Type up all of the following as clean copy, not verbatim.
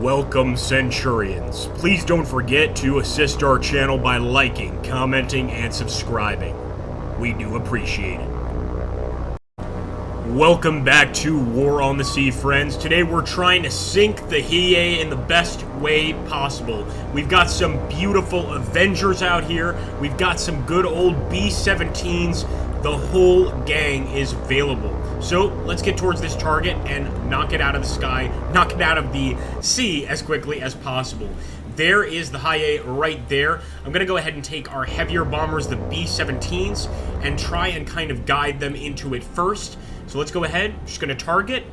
Welcome, Centurions. Please don't forget to assist our channel by liking, commenting, and subscribing. We do appreciate it. Welcome back to War on the Sea, friends. Today we're trying to sink the Hiei in the best way possible. We've got some beautiful Avengers out here. We've got some good old B-17s. The whole gang is available. So let's get towards this target and knock it out of the sky, knock it out of the sea as quickly as possible. There is the Hiei right there. I'm going to go ahead and take our heavier bombers, the B-17s, and try and kind of guide them into it first. So let's go ahead. Just going to target.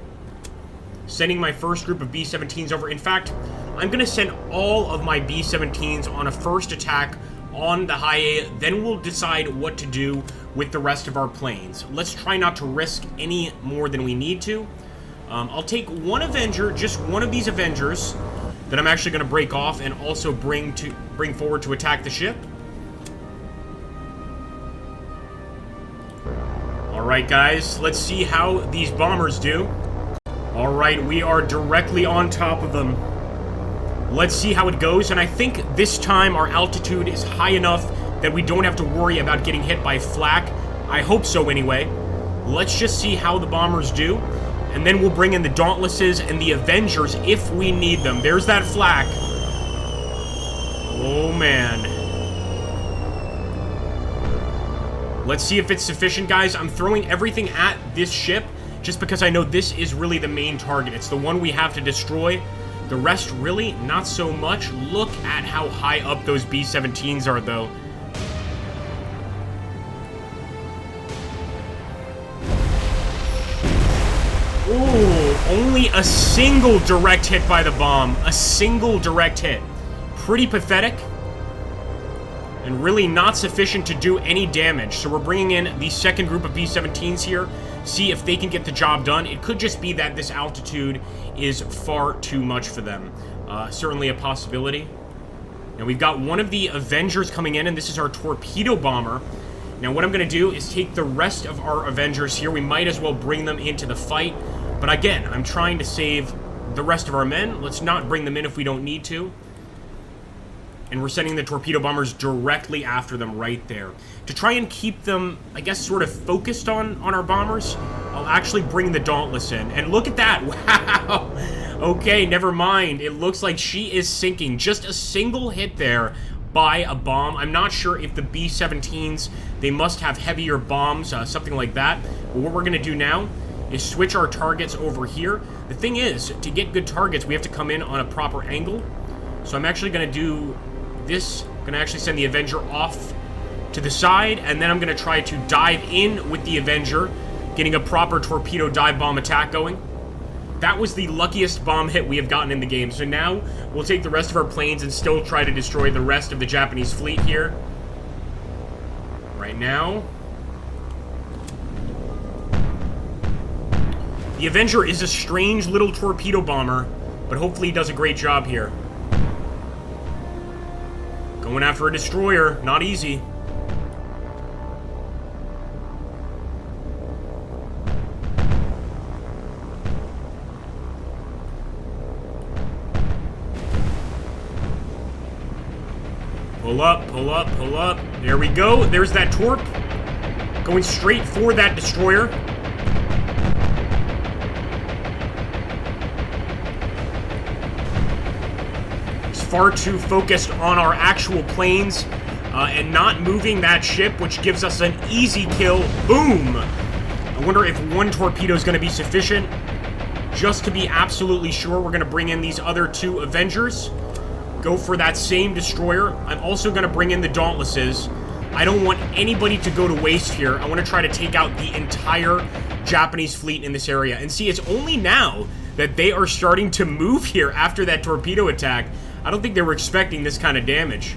Sending my first group of B-17s over. In fact, I'm going to send all of my B-17s on a first attack on the Hiei. Then we'll decide what to do with the rest of our planes. Let's try not to risk any more than we need to. I'll take one Avenger, just one of these Avengers, that I'm actually going to break off and also bring forward to attack the ship. Alright guys, let's see how these bombers do. Alright, we are directly on top of them. Let's see how it goes, and I think this time our altitude is high enough that we don't have to worry about getting hit by flak. I hope so anyway. Let's just see how the bombers do, and then we'll bring in the Dauntlesses and the Avengers if we need them. There's that flak. Oh man. Let's see if it's sufficient, guys. I'm throwing everything at this ship just because I know this is really the main target. It's the one we have to destroy. The rest, really, not so much. Look at how high up those B-17s are, though. Ooh, only a single direct hit by the bomb. A single direct hit. Pretty pathetic. And really not sufficient to do any damage. So we're bringing in the second group of B-17s here. See if they can get the job done. It could just be that this altitude is far too much for them. Certainly a possibility. Now we've got one of the Avengers coming in, and this is our torpedo bomber. Now what I'm going to do is take the rest of our Avengers here. We might as well bring them into the fight. But again, I'm trying to save the rest of our men. Let's not bring them in if we don't need to. And we're sending the torpedo bombers directly after them right there. To try and keep them, I guess, sort of focused on our bombers, I'll actually bring the Dauntless in. And look at that! Wow! Okay, never mind. It looks like she is sinking. Just a single hit there by a bomb. I'm not sure if the B-17s, they must have heavier bombs, something like that. But what we're going to do now is switch our targets over here. The thing is, to get good targets, we have to come in on a proper angle. So I'm actually going to do this. I'm going to actually send the Avenger off to the side, and then I'm going to try to dive in with the Avenger, getting a proper torpedo dive bomb attack going. That was the luckiest bomb hit we have gotten in the game. So now we'll take the rest of our planes and still try to destroy the rest of the Japanese fleet here. Right now. The Avenger is a strange little torpedo bomber, but hopefully he does a great job here. Going after a destroyer, not easy. Pull up, pull up, pull up. There we go. There's that torp. Going straight for that destroyer. Far too focused on our actual planes and not moving that ship, which gives us an easy kill. Boom! I wonder if one torpedo is going to be sufficient. Just to be absolutely sure, we're going to bring in these other two Avengers. Go for that same destroyer. I'm also going to bring in the Dauntlesses. I don't want anybody to go to waste here. I want to try to take out the entire Japanese fleet in this area. And see, it's only now that they are starting to move here after that torpedo attack. I don't think they were expecting this kind of damage.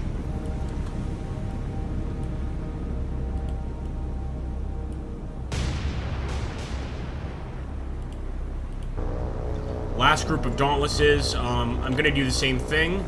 Last group of Dauntlesses. I'm going to do the same thing.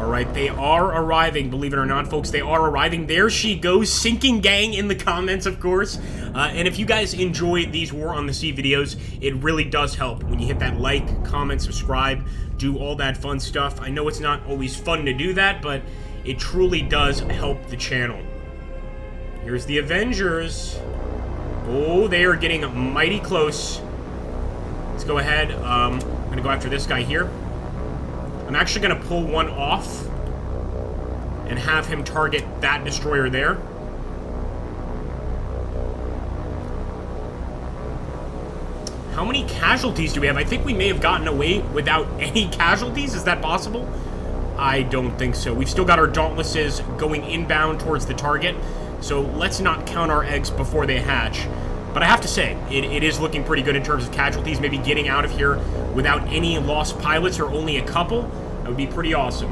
Alright, they are arriving, believe it or not, folks. They are arriving. There she goes, sinking gang in the comments, of course. And if you guys enjoy these War on the Sea videos, it really does help when you hit that like, comment, subscribe, do all that fun stuff. I know it's not always fun to do that, but it truly does help the channel. Here's the Avengers. Oh, they are getting mighty close. Let's go ahead. I'm going to go after this guy here. I'm actually going to pull one off and have him target that destroyer there. How many casualties do we have? I think we may have gotten away without any casualties. Is that possible? I don't think so. We've still got our Dauntlesses going inbound towards the target, so let's not count our eggs before they hatch. But I have to say, it is looking pretty good in terms of casualties. Maybe getting out of here without any lost pilots or only a couple. That would be pretty awesome.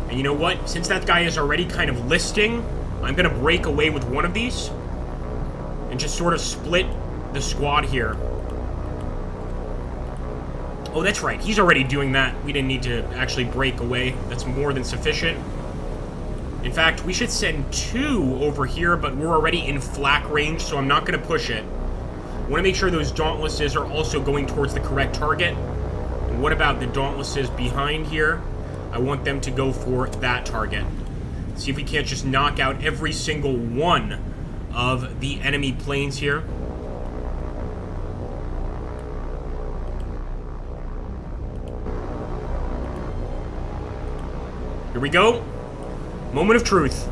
And you know what? Since that guy is already kind of listing, I'm going to break away with one of these and just sort of split the squad here. Oh, that's right. He's already doing that. We didn't need to actually break away. That's more than sufficient. In fact, we should send two over here, but we're already in flak range, so I'm not going to push it. I want to make sure those Dauntlesses are also going towards the correct target. And what about the Dauntlesses behind here? I want them to go for that target. See if we can't just knock out every single one of the enemy planes here. Here we go. Moment of truth.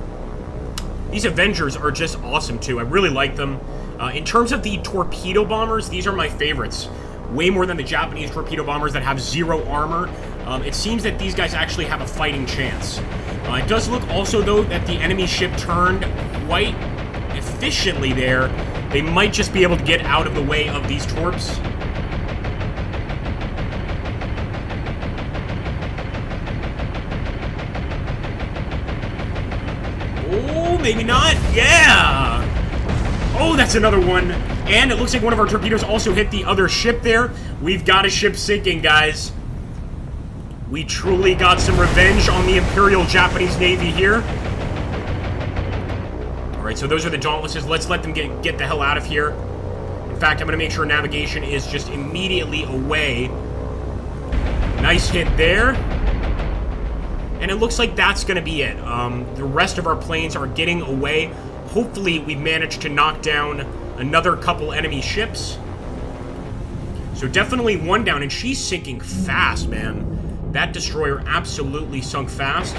These Avengers are just awesome, too. I really like them. In terms of the torpedo bombers, these are my favorites. Way more than the Japanese torpedo bombers that have zero armor. It seems that these guys actually have a fighting chance. It does look also, though, that the enemy ship turned quite efficiently there. They might just be able to get out of the way of these torps. Oh, maybe not. Yeah! Oh, that's another one. And it looks like one of our torpedoes also hit the other ship there. We've got a ship sinking, guys. We truly got some revenge on the Imperial Japanese Navy here. Alright, so those are the Dauntlesses. Let's let them get the hell out of here. In fact, I'm going to make sure navigation is just immediately away. Nice hit there. And it looks like that's going to be it. The rest of our planes are getting away. Hopefully, we've managed to knock down another couple enemy ships. So definitely one down, and she's sinking fast, man. That destroyer absolutely sunk fast.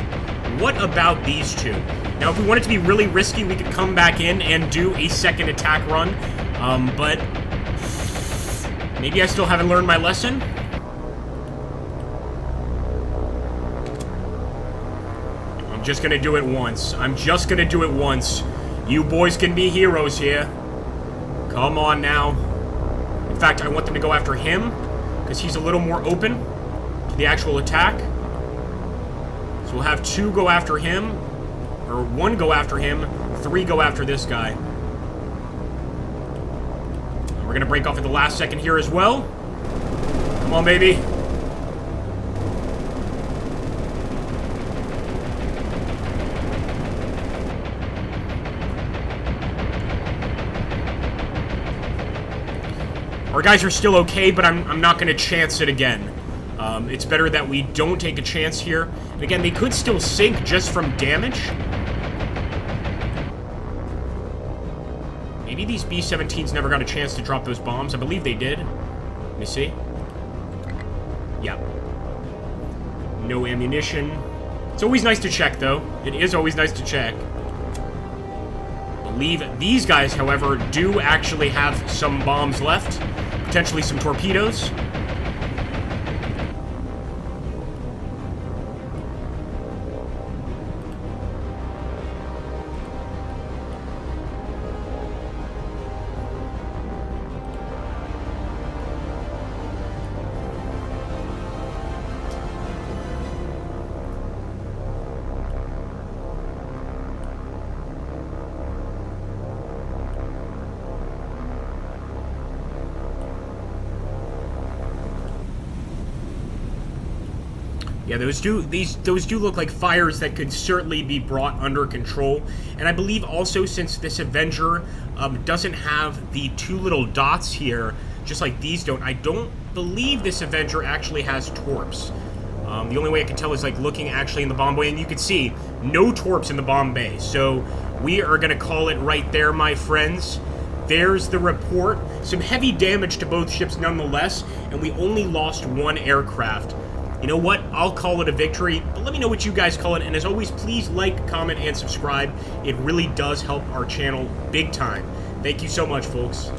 What about these two? Now, if we wanted to be really risky, we could come back in and do a second attack run. But maybe I still haven't learned my lesson. I'm just gonna do it once. I'm just gonna do it once. You boys can be heroes here. Come on now. In fact, I want them to go after him, because he's a little more open to the actual attack. So we'll have two go after him, or one go after him, three go after this guy. And we're gonna break off at the last second here as well. Come on, baby. Our guys are still okay, but I'm not going to chance it again. It's better that we don't take a chance here. And again, they could still sink just from damage. Maybe these B-17s never got a chance to drop those bombs. I believe they did. Let me see. Yeah. No ammunition. It's always nice to check, though. It is always nice to check. I believe these guys, however, do actually have some bombs left. Potentially some torpedoes. Yeah, those do look like fires that could certainly be brought under control. And I believe also, since this Avenger doesn't have the two little dots here, just like these don't, I don't believe this Avenger actually has torps. The only way I can tell is like looking actually in the bomb bay, and you can see no torps in the bomb bay. So we are going to call it right there, my friends. There's the report. Some heavy damage to both ships nonetheless, and we only lost one aircraft. You know what? I'll call it a victory, but let me know what you guys call it. And as always, please like, comment, and subscribe. It really does help our channel big time. Thank you so much, folks.